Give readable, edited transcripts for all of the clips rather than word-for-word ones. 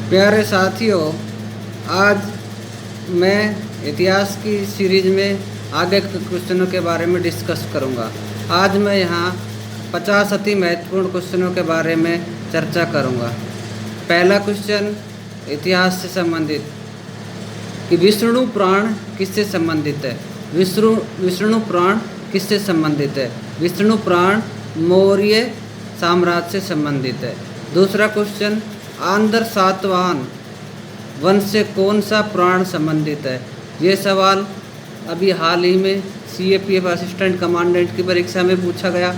प्यारे साथियों, आज मैं इतिहास की सीरीज में आगे के क्वेश्चनों के बारे में डिस्कस करूंगा। आज मैं यहाँ 50 अति महत्वपूर्ण क्वेश्चनों के बारे में चर्चा करूंगा। पहला क्वेश्चन इतिहास से संबंधित कि विष्णु पुराण किससे संबंधित है। विष्णु पुराण किससे संबंधित है? विष्णु पुराण मौर्य साम्राज्य से संबंधित है। दूसरा क्वेश्चन आंध्र सातवाहन वंश से कौन सा पुराण संबंधित है? ये सवाल अभी हाल ही में CAPF असिस्टेंट कमांडेंट की परीक्षा में पूछा गया।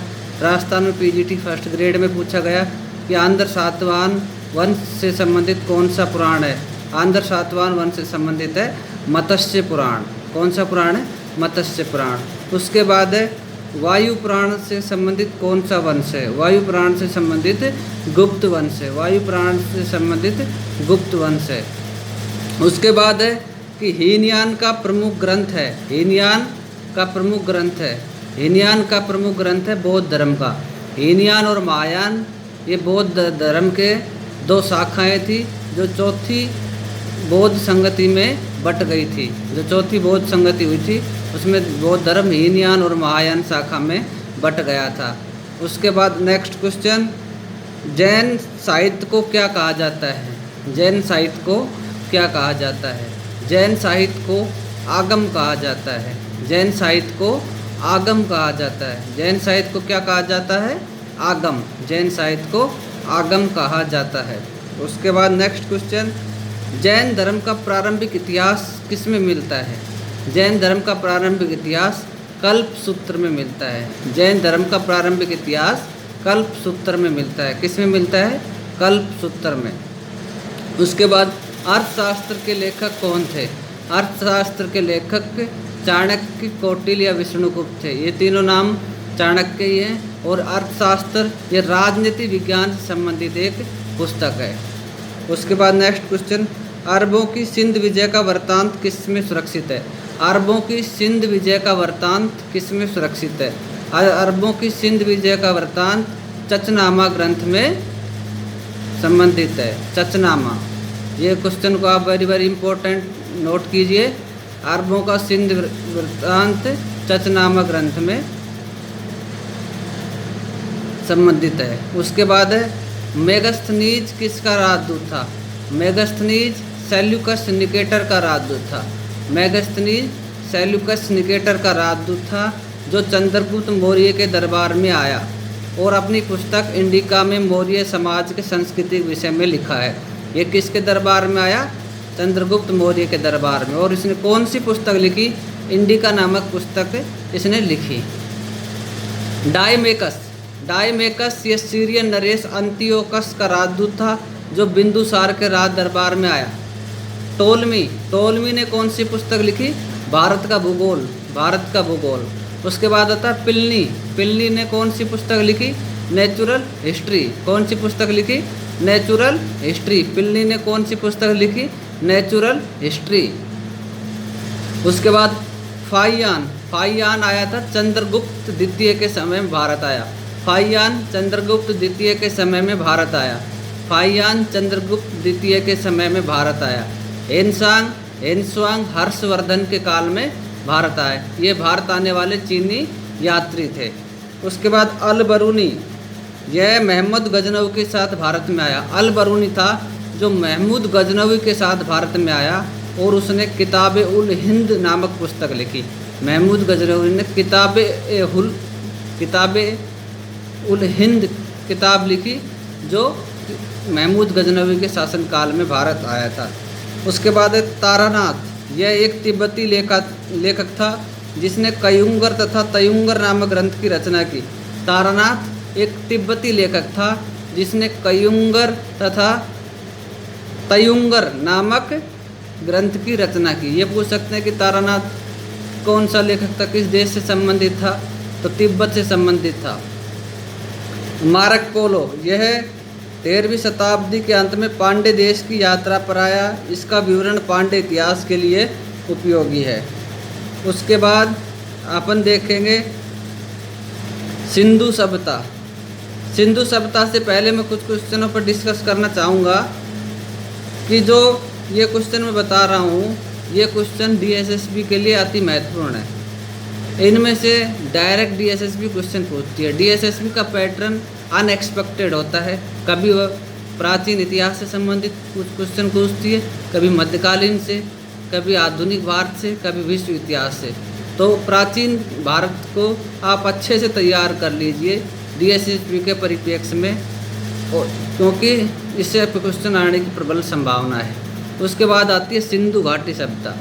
राजस्थान में PGT फर्स्ट ग्रेड में पूछा गया कि आंध्र सातवाहन वंश से संबंधित कौन सा पुराण है। आंध्र सातवाहन वंश से संबंधित है मत्स्य पुराण। कौन सा पुराण है? मत्स्य पुराण। उसके बाद है वायु पुराण से संबंधित कौन सा वंश है? वायु पुराण से संबंधित गुप्त वंश है। वायु पुराण से संबंधित गुप्त वंश है। उसके बाद है कि हीनयान का प्रमुख ग्रंथ है। हीनयान का प्रमुख ग्रंथ है। हीनयान का प्रमुख ग्रंथ है बौद्ध धर्म का। हीनयान और महायान ये बौद्ध धर्म के दो शाखाएं थी जो चौथी बौद्ध संगति में बट गई थी। जो चौथी बौद्ध संगति हुई थी उसमें बौद्ध धर्म हीनयान और महायान शाखा में बट गया था। उसके बाद नेक्स्ट क्वेश्चन, जैन साहित्य को क्या कहा जाता है? जैन साहित्य को क्या कहा जाता है? जैन साहित्य को आगम कहा जाता है। जैन साहित्य को आगम कहा जाता है। जैन साहित्य को क्या कहा जाता है? आगम। जैन साहित्य को आगम कहा जाता है। उसके बाद नेक्स्ट क्वेश्चन, जैन धर्म का प्रारंभिक इतिहास किस में मिलता है? जैन धर्म का प्रारंभिक इतिहास कल्प सूत्र में मिलता है। जैन धर्म का प्रारंभिक इतिहास कल्प सूत्र में मिलता है। किस में मिलता है? कल्प सूत्र में। उसके बाद अर्थशास्त्र के लेखक कौन थे? अर्थशास्त्र के लेखक चाणक्य, कौटिल्य या विष्णुगुप्त थे। ये तीनों नाम चाणक्य ही हैं। और अर्थशास्त्र ये राजनीति विज्ञान से संबंधित एक पुस्तक है। उसके बाद नेक्स्ट क्वेश्चन, अरबों की सिंध विजय का वृत्तांत किस में सुरक्षित है? अरबों की सिंध विजय का वृत्तांत किस में सुरक्षित है? अरबों की सिंध विजय का वृत्तांत चचनामा ग्रंथ में संबंधित है। चचनामा, ये क्वेश्चन को आप वेरी इंपॉर्टेंट नोट कीजिए। अरबों का सिंध वृत्तांत चचनामा ग्रंथ में संबंधित है। उसके बाद है मेगस्थनीज किसका राजदूत था? मेगस्थनीज सेल्यूकस निकेटर का राजदूत था। मेगस्थनीज सेल्यूकस निकेटर का राजदूत था जो चंद्रगुप्त मौर्य के दरबार में आया और अपनी पुस्तक इंडिका में मौर्य समाज के सांस्कृतिक विषय में लिखा है। ये किसके दरबार में आया? चंद्रगुप्त मौर्य के दरबार में। और इसने कौन सी पुस्तक लिखी? इंडिका नामक पुस्तक इसने लिखी। डायमेकस, डायमेकस ये सीरियन नरेश अंतियोकस का राजदूत था जो बिंदुसार के राज दरबार में आया। टोलमी, टोलमी ने कौन सी पुस्तक लिखी? भारत का भूगोल। भारत का भूगोल। उसके बाद आता है पिलनी। पिलनी ने कौन सी पुस्तक लिखी? Natural history. कौन सी पुस्तक लिखी? Natural history. पिलनी ने कौन सी पुस्तक लिखी? Natural history. उसके बाद फाहियान, फाहियान आया था चंद्रगुप्त द्वितीय के समय में भारत आया। फाहियान चंद्रगुप्त द्वितीय के समय में भारत आया। फाहियान चंद्रगुप्त द्वितीय के समय में भारत आया। हेनसांग, हेनसुआंग हर्षवर्धन के काल में भारत आए। ये भारत आने वाले चीनी यात्री थे। उसके बाद अल बरूनी, यह महमूद गजनवी के साथ भारत में आया। अल बरूनी था जो महमूद गजनवी के साथ भारत में आया और उसने किताब उल हिंद नामक पुस्तक लिखी। महमूद गजनवी ने किताब उल हिंद किताब लिखी जो महमूद गजनवी के शासनकाल में भारत आया था। उसके बाद तारानाथ, यह एक तिब्बती लेखक था जिसने कयुंगर तथा तयुंगर नामक ग्रंथ की रचना की। तारानाथ एक तिब्बती लेखक था जिसने कयुंगर तथा तयुंगर नामक ग्रंथ की रचना की। ये पूछ सकते हैं कि तारानाथ कौन सा लेखक था, किस देश से संबंधित था? तो तिब्बत से संबंधित था। मार्को पोलो, यह 13वीं शताब्दी के अंत में पांड्य देश की यात्रा पर आया। इसका विवरण पांड्य इतिहास के लिए उपयोगी है। उसके बाद अपन देखेंगे सिंधु सभ्यता। सिंधु सभ्यता से पहले मैं कुछ क्वेश्चनों पर डिस्कस करना चाहूँगा। कि जो ये क्वेश्चन मैं बता रहा हूँ, ये क्वेश्चन डीएसएसबी के लिए अति महत्वपूर्ण है। इनमें से डायरेक्ट डीएसएसबी क्वेश्चन पूछती है। डीएसएसबी का पैटर्न अनएक्सपेक्टेड होता है। कभी वह प्राचीन इतिहास से संबंधित कुछ क्वेश्चन पूछती है, कभी मध्यकालीन से, कभी आधुनिक भारत से, कभी विश्व इतिहास से। तो प्राचीन भारत को आप अच्छे से तैयार कर लीजिए डीएसएसबी के परिप्रेक्ष्य में, क्योंकि इससे क्वेश्चन आने की प्रबल संभावना है। उसके बाद आती है सिंधु घाटी सभ्यता।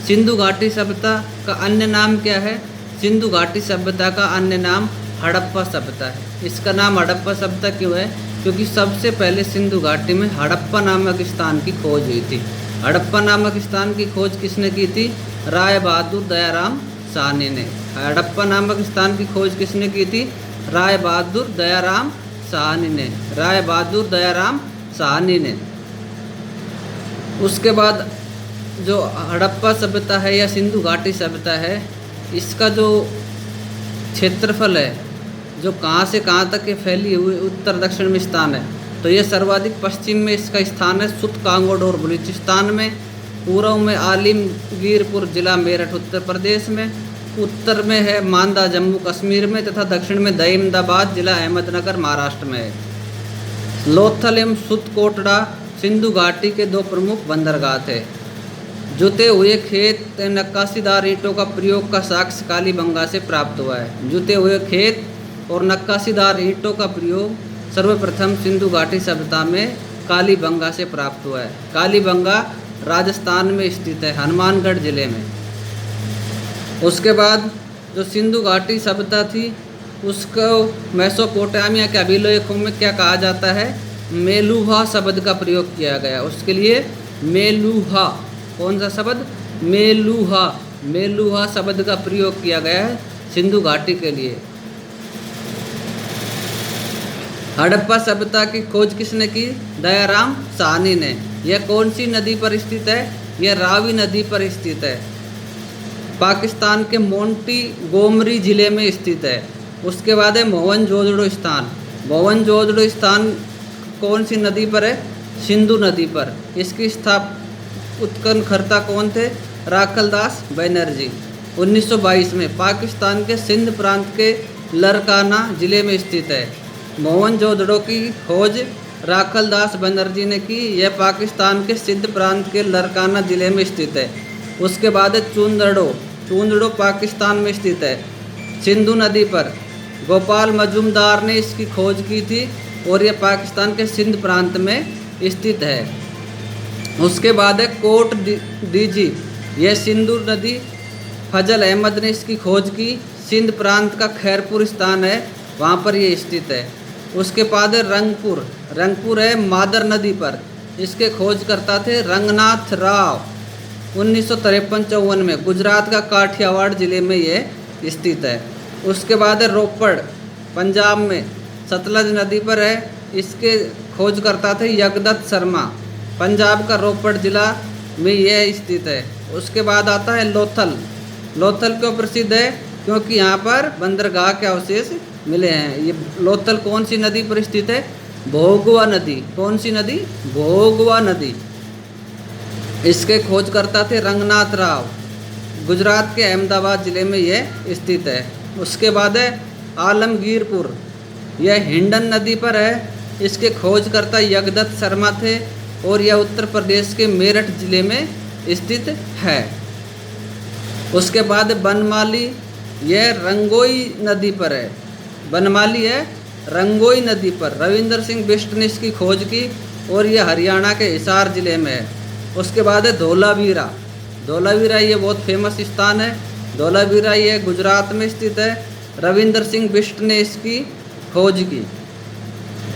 सिंधु घाटी सभ्यता का अन्य नाम क्या है? सिंधु घाटी सभ्यता का अन्य नाम हड़प्पा सभ्यता है। इसका नाम हड़प्पा सभ्यता क्यों है? क्योंकि सबसे पहले सिंधु घाटी में हड़प्पा नामक स्थान की खोज हुई थी। हड़प्पा नामक स्थान की खोज किसने की थी? राय बहादुर दयाराम साहनी ने। हड़प्पा नामक स्थान की खोज किसने की थी? राय बहादुर दयाराम साहनी ने। राय बहादुर दयाराम साहनी ने। उसके बाद जो हड़प्पा सभ्यता है या सिंधु घाटी सभ्यता है, इसका जो क्षेत्रफल है, जो कहाँ से कहाँ तक ये फैली हुई उत्तर दक्षिण में स्थान है, तो ये सर्वाधिक पश्चिम में इसका स्थान है सुत कांगोडोर बलूचिस्तान में, पूर्व में आलिमगीरपुर जिला मेरठ उत्तर प्रदेश में, उत्तर में है मांदा जम्मू कश्मीर में, तथा दक्षिण में दहीमदाबाद जिला अहमदनगर महाराष्ट्र में है। लोथल एवं सुत कोटड़ा सिंधु घाटी के दो प्रमुख बंदरगाह थे। जुते हुए खेत नक्काशीदार ईंटों का प्रयोग का साक्ष्य कालीबंगा से प्राप्त हुआ है। जुते हुए खेत और नक्काशीदार ईंटों का प्रयोग सर्वप्रथम सिंधु घाटी सभ्यता में कालीबंगा से प्राप्त हुआ है। कालीबंगा राजस्थान में स्थित है, हनुमानगढ़ जिले में। उसके बाद जो सिंधु घाटी सभ्यता थी, उसको मेसोपोटामिया के अभिलेखों में क्या कहा जाता है? मेलुहा शब्द का प्रयोग किया गया। उसके लिए मेलुहा, कौन सा शब्द? मेलुहा। मेलुहा शब्द का प्रयोग किया गया है सिंधु घाटी के लिए। हड़प्पा सभ्यता की खोज किसने की? दयाराम साहनी ने। यह कौन सी नदी पर स्थित है? यह रावी नदी पर स्थित है, पाकिस्तान के मोंटी गोमरी जिले में स्थित है। उसके बाद है मोहनजोदड़ो स्थान। मोहनजोदड़ो स्थान कौन सी नदी पर है? सिंधु नदी पर। इसकी उत्खननकर्ता कौन थे? राखलदास बनर्जी। 1922 में पाकिस्तान के सिंध प्रांत के लरकाना जिले में स्थित है। मोहनजोदड़ो की खोज राखलदास बनर्जी ने की। यह पाकिस्तान के सिंध प्रांत के लरकाना जिले में स्थित है। उसके बाद है चूंदड़ो। चूंदड़ो पाकिस्तान में स्थित है, सिंधु नदी पर। गोपाल मजूमदार ने इसकी खोज की थी और यह पाकिस्तान के सिंध प्रांत में स्थित है। उसके बाद है कोट डीजी। यह सिंधु नदी, फजल अहमद ने इसकी खोज की। सिंध प्रांत का खैरपुर स्थान है, वहाँ पर ये स्थित है। उसके बाद है रंगपुर। रंगपुर है मादर नदी पर। इसके खोजकर्ता थे रंगनाथ राव। 1953-54 में गुजरात का काठियावाड़ जिले में ये स्थित है। उसके बाद है रोपड़, पंजाब में सतलज नदी पर है। इसके खोजकर्ता थे यगदत्त शर्मा। पंजाब का रोपड़ जिला में यह स्थित है। उसके बाद आता है लोथल। लोथल क्यों प्रसिद्ध है? क्योंकि यहाँ पर बंदरगाह के अवशेष मिले हैं। ये लोथल कौन सी नदी पर स्थित है? भोगवा नदी। कौन सी नदी? भोगवा नदी। इसके खोजकर्ता थे रंगनाथ राव। गुजरात के अहमदाबाद जिले में यह स्थित है। उसके बाद है आलमगीरपुर। यह हिंडन नदी पर है। इसके खोजकर्ता यगदत्त शर्मा थे और यह उत्तर प्रदेश के मेरठ जिले में स्थित है। उसके बाद बनमाली। यह रंगोई नदी पर है। बनमाली है रंगोई नदी पर। रविंद्र सिंह बिष्ट ने इसकी खोज की और यह हरियाणा के हिसार जिले में है। उसके बाद है धोलावीरा। धोलावीरा ये बहुत फेमस स्थान है। धोलावीरा ये गुजरात में स्थित है। रविंद्र सिंह बिष्ट ने इसकी खोज की।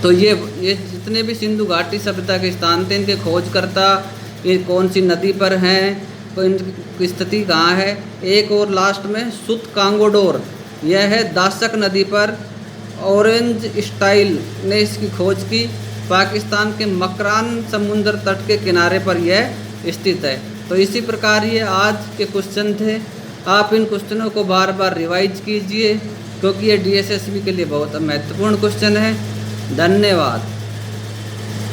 तो ये जितने भी सिंधु घाटी सभ्यता के स्थान थे, इनके खोजकर्ता, ये कौन सी नदी पर हैं, इनकी स्थिति कहाँ है। एक और लास्ट में सुत कांगोडोर, यह है दासक नदी पर। ऑरेंज स्टाइल ने इसकी खोज की। पाकिस्तान के मकरान समुद्र तट के किनारे पर यह स्थित है। तो इसी प्रकार ये आज के क्वेश्चन थे। आप इन क्वेश्चनों को बार बार रिवाइज कीजिए, क्योंकि ये DSSB के लिए बहुत महत्वपूर्ण क्वेश्चन है। धन्यवाद।